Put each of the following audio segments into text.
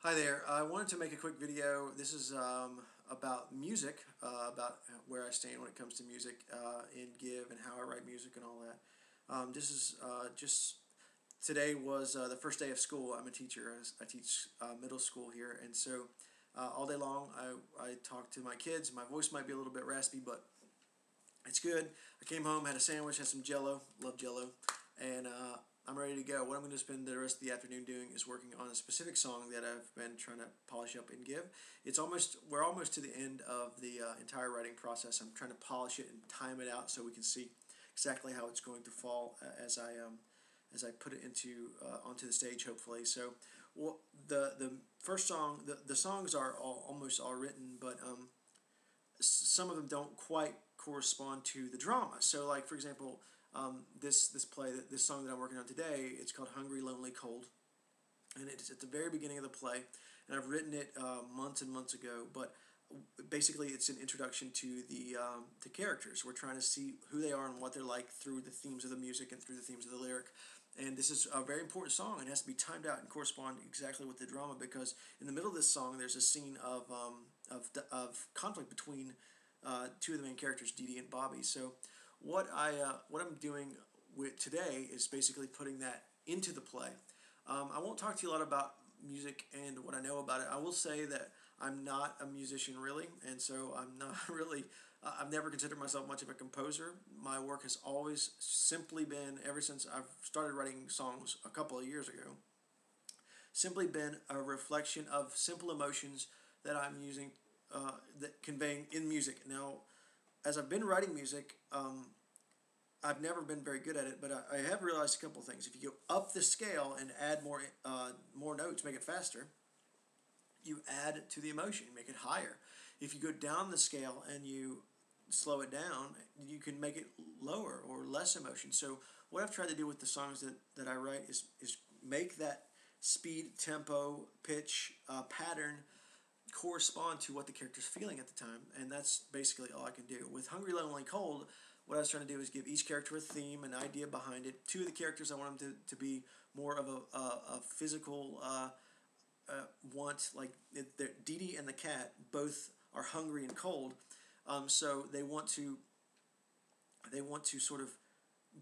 Hi there. I wanted to make a quick video. This is about music, about where I stand when it comes to music in Give and how I write music and all that. This is just today was the first day of school. I'm a teacher. I teach middle school here, and so all day long I talk to my kids. My voice might be a little bit raspy, but it's good. I came home, had a sandwich, had some Jello. Love Jello, and I'm ready to go. What I'm going to spend the rest of the afternoon doing is working on a specific song that I've been trying to polish up and give. We're almost to the end of the entire writing process. I'm trying to polish it and time it out so we can see exactly how it's going to fall as I put it onto the stage, hopefully. So, well, the first song, the songs are almost all written, but some of them don't quite correspond to the drama. So, like for example, this song that I'm working on today, it's called "Hungry, Lonely, Cold," and it's at the very beginning of the play. And I've written it months and months ago, but basically it's an introduction to the characters. We're trying to see who they are and what they're like through the themes of the music and through the themes of the lyric. And this is a very important song. It has to be timed out and correspond exactly with the drama, because in the middle of this song there's a scene of conflict between two of the main characters, Dee Dee and Bobby. So what I'm doing with today is basically putting that into the play. I won't talk to you a lot about music and what I know about it. I will say that I'm not a musician really, and so I'm not really. I've never considered myself much of a composer. My work has always simply been, ever since I've started writing songs a couple of years ago, simply been a reflection of simple emotions that I'm using, that conveying in music. Now, as I've been writing music, I've never been very good at it, but I have realized a couple of things. If you go up the scale and add more notes, make it faster, you add to the emotion, make it higher. If you go down the scale and you slow it down, you can make it lower or less emotion. So what I've tried to do with the songs that I write is make that speed, tempo, pitch, pattern correspond to what the character's feeling at the time, and that's basically all I can do. With Hungry, Lonely, Cold, what I was trying to do is give each character a theme, an idea behind it. Two of the characters, I want them to be more of a physical want, like Dee Dee and the cat both are hungry and cold, so they want to sort of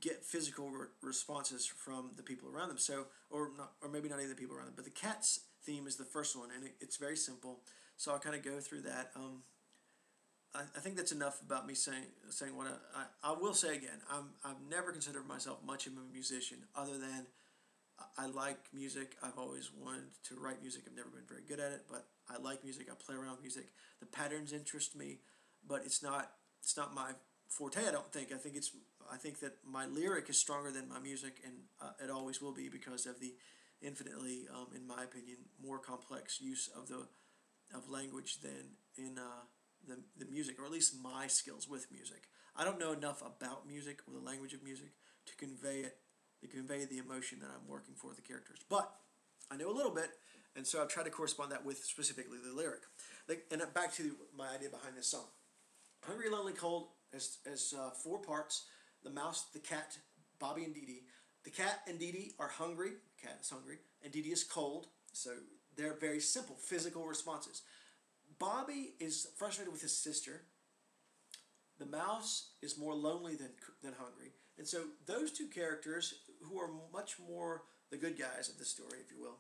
get physical responses from the people around them. So, or not, or maybe not even the people around them, but the cat's theme is the first one, and it's very simple. So I'll kind of go through that. I think that's enough about me saying what I will say again. I've never considered myself much of a musician, other than I like music. I've always wanted to write music. I've never been very good at it, but I like music. I play around with music. The patterns interest me, but it's not my forte. I don't think. I think that my lyric is stronger than my music, and it always will be, because of the infinitely, in my opinion, more complex use of language than in the music, or at least my skills with music. I don't know enough about music or the language of music to convey the emotion that I'm working for the characters. But I know a little bit, and so I've tried to correspond that with specifically the lyric. And back to my idea behind this song. Hungry, Lonely, Cold has four parts: the mouse, the cat, Bobby, and Dee Dee. The cat and Dee Dee are hungry. The cat is hungry, and Dee Dee is cold. So they're very simple physical responses. Bobby is frustrated with his sister. The mouse is more lonely than hungry. And so those two characters, who are much more the good guys of the story, if you will,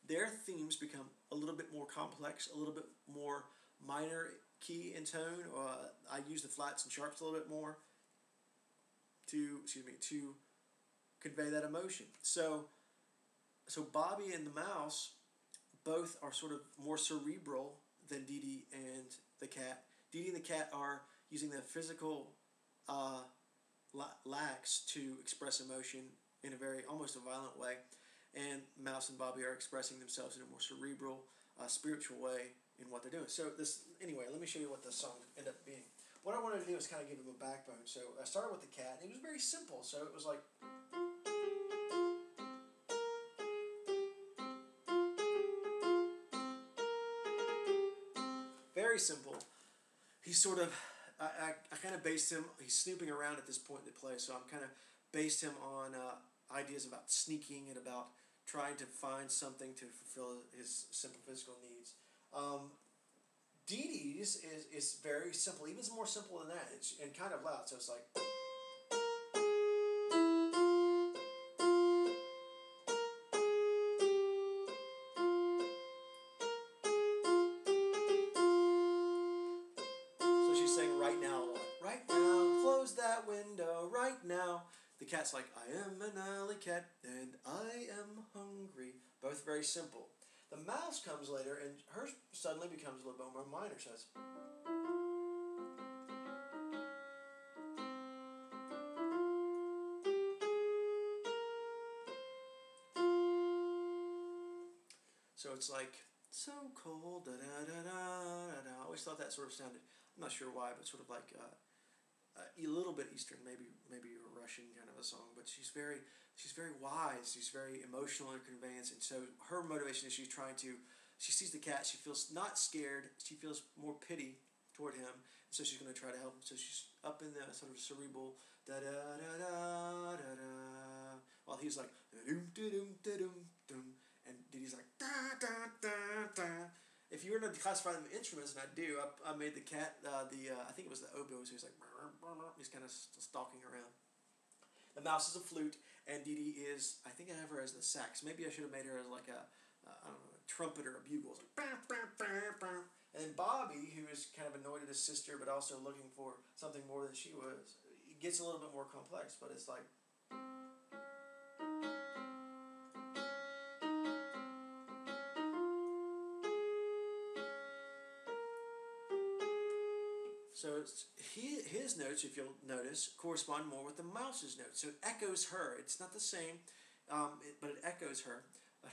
their themes become a little bit more complex, a little bit more minor key in tone. I use the flats and sharps a little bit more to convey that emotion. So Bobby and the mouse both are sort of more cerebral than Dee Dee and the cat. Dee Dee and the cat are using the physical lacks to express emotion in a very, almost a violent way, and Mouse and Bobby are expressing themselves in a more cerebral, spiritual way in what they're doing. So anyway, let me show you what the song ended up being. What I wanted to do is kind of give them a backbone. So I started with the cat, and it was very simple. So it was like, very simple. He's sort of, I kind of based him, he's snooping around at this point in the play, so I'm kind of based him on ideas about sneaking and about trying to find something to fulfill his simple physical needs. Dee Dee's is very simple, even more simple than that, and kind of loud. So it's like. So she's saying right now a lot. Right now, close that window. Right now. The cat's like, I am an alley cat and I am hungry. Both very simple. The mouse comes later, and hers suddenly becomes a little bit more minor. So it's. So it's like, so cold, da da da da da. I always thought that sort of sounded, I'm not sure why, but sort of like a little bit Eastern, maybe a Russian kind of a song. But she's very wise. She's very emotional in her conveyance, and so her motivation is she sees the cat. She feels not scared. She feels more pity toward him, and so she's going to try to help him. So she's up in the sort of cerebral da da da da da da, while he's like dum dum dum dum, and Diddy's like da da da da. If you were to classify them instruments, and I do, I made the cat I think it was the oboe. So he's like he's kind of stalking around. The mouse is a flute, and Dee Dee is, I think I have her as the sax. Maybe I should have made her as like a I don't know, a trumpet or a bugle. It's like, and then Bobby, who is kind of annoyed at his sister, but also looking for something more than she was, it gets a little bit more complex, but it's like. So his notes, if you'll notice, correspond more with the mouse's notes. So it echoes her. It's not the same, but it echoes her. But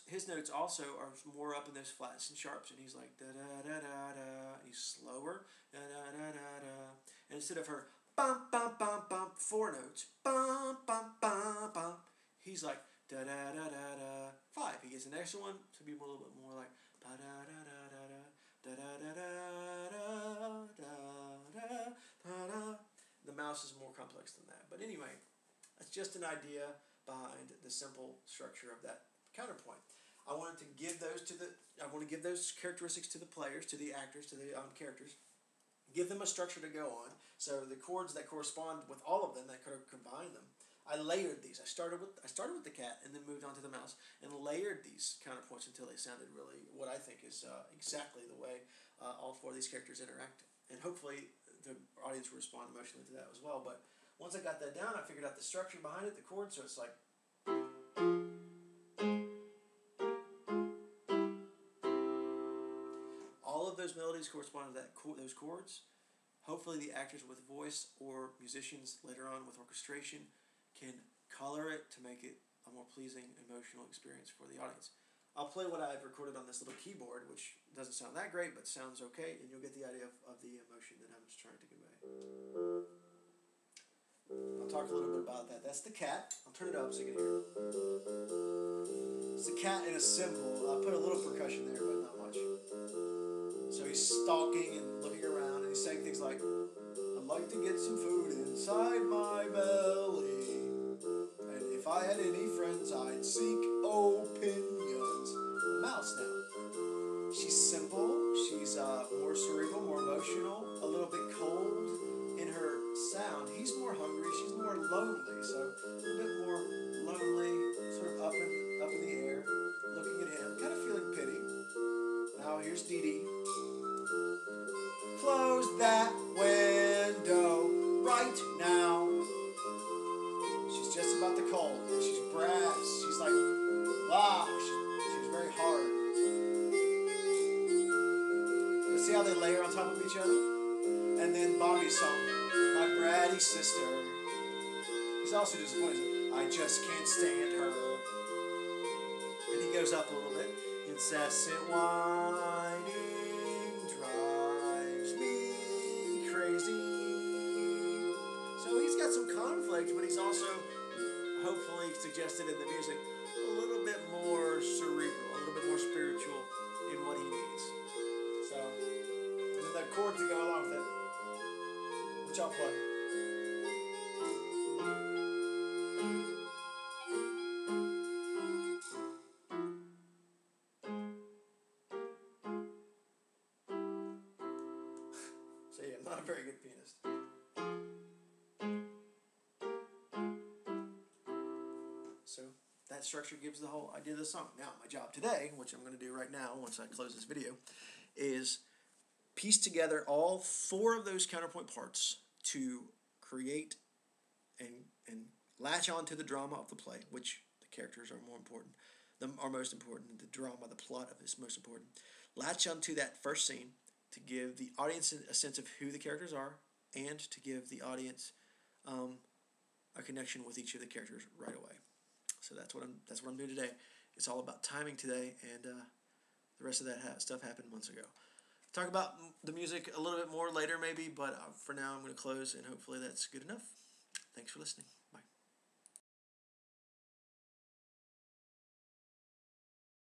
his notes also are more up in those flats and sharps, and he's like da da da da da. He's slower, da da da da da. And instead of her bum bum bum bum 4 notes, bum bum bum bum, he's like da da da da da 5. He gets an extra one to be a little bit more like ba da da da da da. Da da da da da da da da. The mouse is more complex than that, but anyway, that's just an idea behind the simple structure of that counterpoint. I want to give those characteristics to the players, to the actors, to the characters. Give them a structure to go on. So the chords that correspond with all of them, that could combine them. I layered these. I started with the cat and then moved on to the mouse and layered these counterpoints until they sounded really what I think is exactly the way all 4 of these characters interact. And hopefully the audience will respond emotionally to that as well. But once I got that down, I figured out the structure behind it, the chords. So it's like. All of those melodies correspond to those chords. Hopefully the actors with voice or musicians later on with orchestration can color it to make it a more pleasing emotional experience for the audience. I'll play what I've recorded on this little keyboard, which doesn't sound that great, but sounds okay, and you'll get the idea of the emotion that I'm just trying to convey. I'll talk a little bit about that. That's the cat. I'll turn it up so you can hear it. It's the cat in a cymbal. I'll put a little percussion there, but not much. So he's stalking and looking around, and he's saying things like, I'd like to get some food inside my belly. And if I had any friends, I'd seek opinions. The mouse now. She's simple. She's more cerebral, more emotional, a little bit cold in her sound. He's more hungry. She's more lonely. So a little bit more lonely, sort of up in the air, looking at him, kind of feeling pity. Now here's Dee Dee. Close that window right now. She's just about to call, and she's brass. She's like, wow, she's very hard. You see how they layer on top of each other? And then Bobby's song, My Bratty Sister. He's also disappointed. I just can't stand her. And he goes up a little bit. Incessant whining drives me crazy. So he's got some conflict, but he's also, hopefully suggested in the music, a little bit more cerebral, a little bit more spiritual in what he needs. So, and then the chords to go along with it, which I'll play. very good pianist. So that structure gives the whole idea of the song. Now, my job today, which I'm going to do right now once I close this video, is piece together all 4 of those counterpoint parts to create and latch on to the drama of the play, which the characters are more important, are most important. The drama, the plot of it is most important. Latch onto that first scene to give the audience a sense of who the characters are, and to give the audience a connection with each of the characters right away. So that's what I'm doing today. It's all about timing today, and the rest of that stuff happened months ago. Talk about the music a little bit more later, maybe, but for now I'm going to close, and hopefully that's good enough. Thanks for listening.